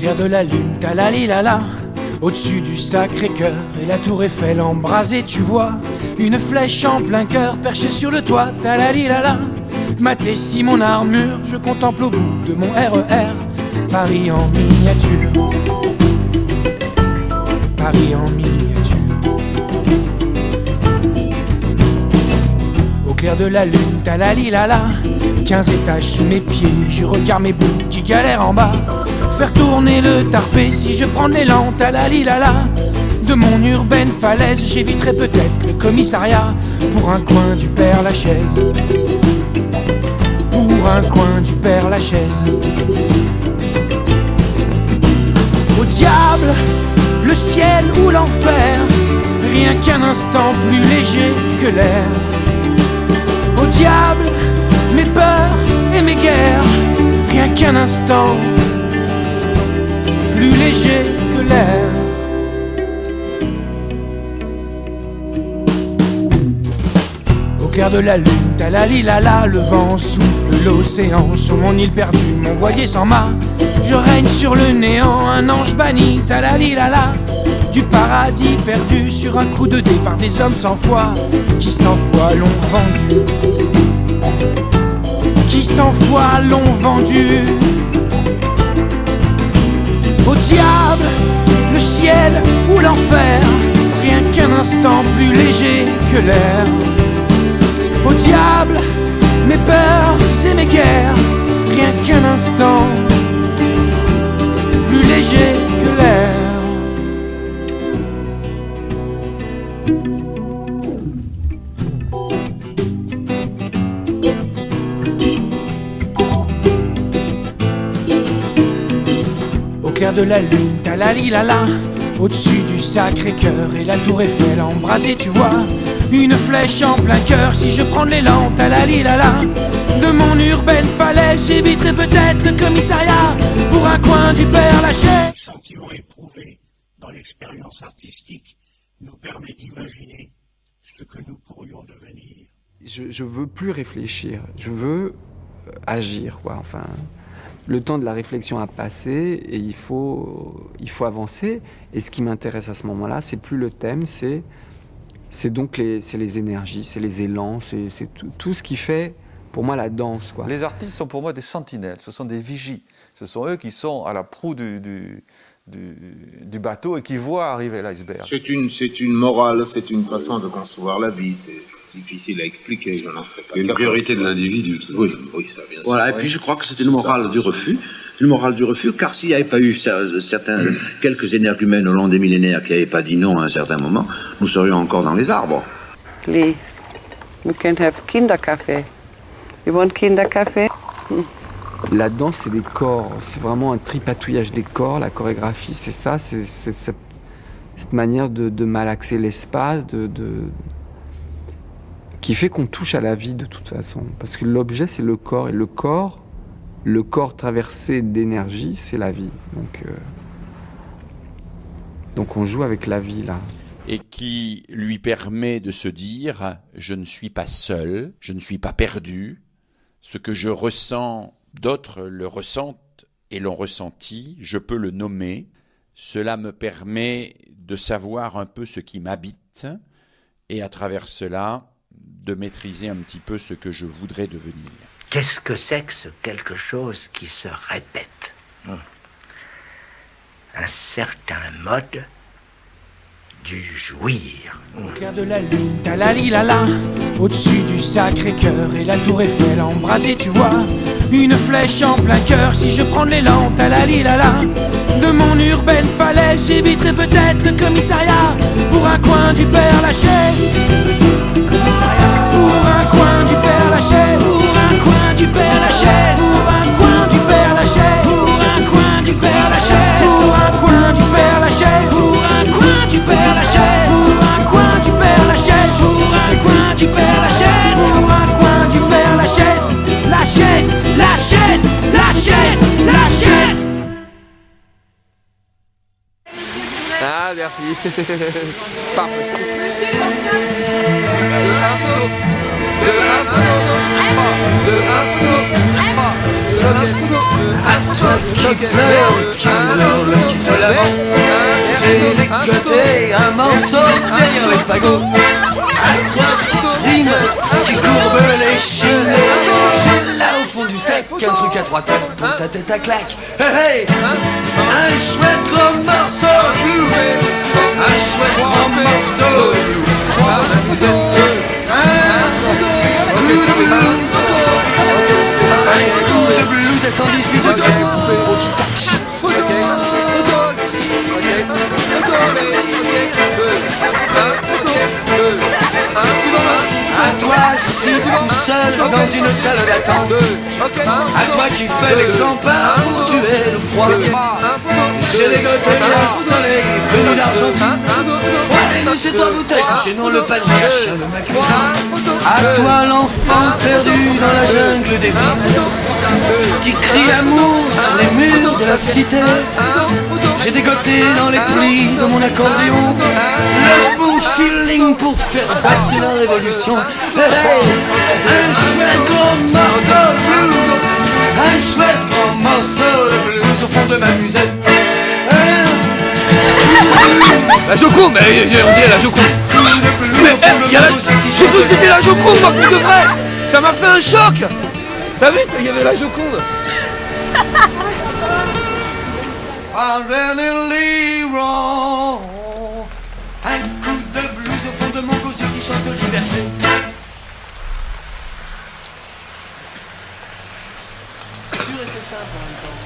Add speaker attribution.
Speaker 1: clair de la lune, talalilala, au-dessus du Sacré-Cœur et la tour Eiffel embrasée, tu vois une flèche en plein cœur perchée sur le toit, talalilala. Ma tessie, mon armure, je contemple au bout de mon RER Paris en miniature, Paris en miniature. Au clair de la lune, talalilala, 15 étages sous mes pieds, je regarde mes bouts qui galèrent en bas. Faire tourner le tarpé si je prends l'élan, talalilala. De mon urbaine falaise, j'éviterai peut-être le commissariat pour un coin du Père-Lachaise, pour un coin du Père-Lachaise. Au diable, le ciel ou l'enfer, rien qu'un instant plus léger que l'air. Au diable, mes peurs et mes guerres, rien qu'un instant plus léger que l'air. Au clair de la lune, talalilala, le vent souffle l'océan sur mon île perdue, mon voilier sans mât. Je règne sur le néant, un ange banni, talalilala, du paradis perdu sur un coup de dé par des hommes sans foi, qui sans foi l'ont vendu, qui sans foi l'ont vendu. Au diable, le ciel ou l'enfer, rien qu'un instant plus léger que l'air. Au diable, mes peurs et mes guerres, rien qu'un instant plus léger que l'air. Au clair de la lune, talalilala, au-dessus du Sacré-Cœur et la tour Eiffel embrasée, tu vois une flèche en plein cœur si je prends l'élan, talalilala. De mon urbaine falaise, j'éviterai peut-être le commissariat pour un coin du Père-Lachaise.
Speaker 2: Le sentiment éprouvé dans l'expérience artistique nous permet d'imaginer ce que nous pourrions devenir.
Speaker 3: Je veux plus réfléchir, je veux agir, quoi. Enfin, le temps de la réflexion a passé et il faut avancer. Et ce qui m'intéresse à ce moment-là, c'est plus le thème, c'est donc les énergies, c'est les élans, c'est tout ce qui fait pour moi la danse, quoi.
Speaker 4: Les artistes sont pour moi des sentinelles, ce sont des vigies. Ce sont eux qui sont à la proue du bateau et qui voient arriver l'iceberg.
Speaker 5: C'est une morale, c'est une façon de concevoir la vie. C'est difficile à expliquer, je n'en sais pas.
Speaker 6: Il y a une priorité de l'individu.
Speaker 5: Oui, ça bien sûr.
Speaker 6: Voilà, et puis je crois que c'est une morale du refus. Une morale du refus, car s'il n'y avait pas eu quelques énergumènes au long des millénaires qui n'avaient pas dit non à un certain moment, nous serions encore dans les arbres.
Speaker 7: Lee, we can have Kinderkaffee. You want Kinderkaffee?
Speaker 3: La danse, c'est des corps, c'est vraiment un tripatouillage des corps. La chorégraphie, c'est ça, c'est cette manière de malaxer l'espace, qui fait qu'on touche à la vie de toute façon. Parce que l'objet, c'est le corps, et le corps traversé d'énergie, c'est la vie. Donc on joue avec la vie, là.
Speaker 8: Et qui lui permet de se dire « je ne suis pas seul, je ne suis pas perdu, ce que je ressens, d'autres le ressentent et l'ont ressenti, je peux le nommer, cela me permet de savoir un peu ce qui m'habite et à travers cela, de maîtriser un petit peu ce que je voudrais devenir. »
Speaker 2: Qu'est-ce que c'est que ce quelque chose qui se répète? Un certain mode du jouir.
Speaker 1: Au clair de la lune, talalilala, au-dessus du Sacré-Cœur et la tour Eiffel embrasée, tu vois une flèche en plein cœur si je prends l'élan, talalilala. De mon urbaine falaise, j'éviterai peut-être le commissariat pour un coin du Père-Lachaise. Pour un coin du Père-Lachaise, pour un coin du Père-Lachaise, pour un coin du Père-Lachaise, pour un coin du Père-Lachaise, pour un coin du Père-Lachaise, pour un coin du Père-Lachaise, pour un coin du Père-Lachaise, pour un coin du Père-Lachaise, pour un coin du Père-Lachaise, la chaise, la chaise, la chaise, la chaise.
Speaker 3: Ah, merci.
Speaker 9: À toi qui pleure, qui hurle, qui te lamente. J'ai décoté un morceau derrière les fagots. À toi qui trime, qui courbe les chines. J'ai là au fond du sac un truc à 3 temps pour ta tête à claque. Hey, hey, un chouette gros morceau de blues. Un chouette gros morceau de blues. Un coup de blues. Un coup de blues à 118 degrés. À toi assis tout seul dans une salle d'attente. À toi qui fais les 100 pas pour tuer le froid. J'ai dégoté un soleil venu d'Argentine. Allez, nous c'est 3 bouteilles, chez nous le panier à chien de ma cuisine. À toi l'enfant perdu dans la jungle des villes, qui crie l'amour sur les murs de la cité. J'ai dégoté dans les plis de mon accordéon le bon feeling pour faire valser la révolution. Hey, un chouette gros morceau de blues. Un chouette gros morceau de blues au fond de ma musette.
Speaker 10: La Joconde, mais on dirait la Joconde. Mais j'ai cru que c'était la Joconde, moi, pour de vrai. Ça m'a fait un choc. T'as vu, il y avait la Joconde.
Speaker 9: I'm really wrong. Un coup de blues au fond de mon gosier qui chante liberté. Tu restes ça pour un temps.